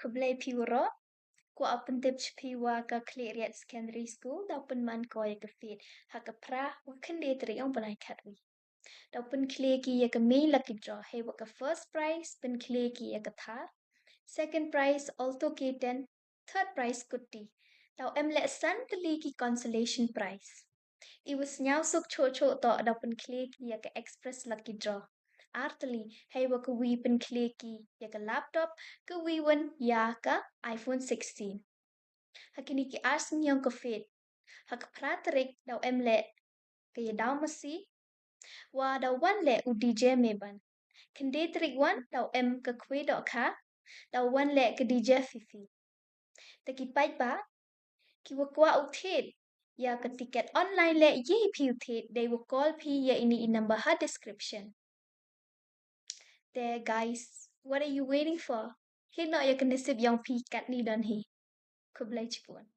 Kublai piwara, ko apen tip piwa ka clear at secondary school, da open man ko ya ka fit, ha ka pra, wa kende tri ang banai katwi. Da open clear ki ya ka main lucky draw, hey wa ka first prize, pen clear ki ya ka thar, second prize alto kitten, third prize kutti. Da em let san tali ki consolation prize. It was now sok cho cho to da open clear ki ya ka express lucky draw. Artali, hey wa ka weapon clear ki ya ka laptop, ka weapon ya ka iPhone 16. Hakini ki ars nyong ka fit. Hak praterik daw emlet kaya daw masi. Wa daw wan le u DJ meban. Kende trik wan daw em ka kwe do ka. Daw wan le ka DJ fifi. Taki pait ba? Ki wa kwa u tit. Ya ka tiket online le ye pi u tit. They will call pi ya ini number ha description. There guys, what are you waiting for? Hino ya ka nisip yang pi kat ni don hi. Kublai chipun.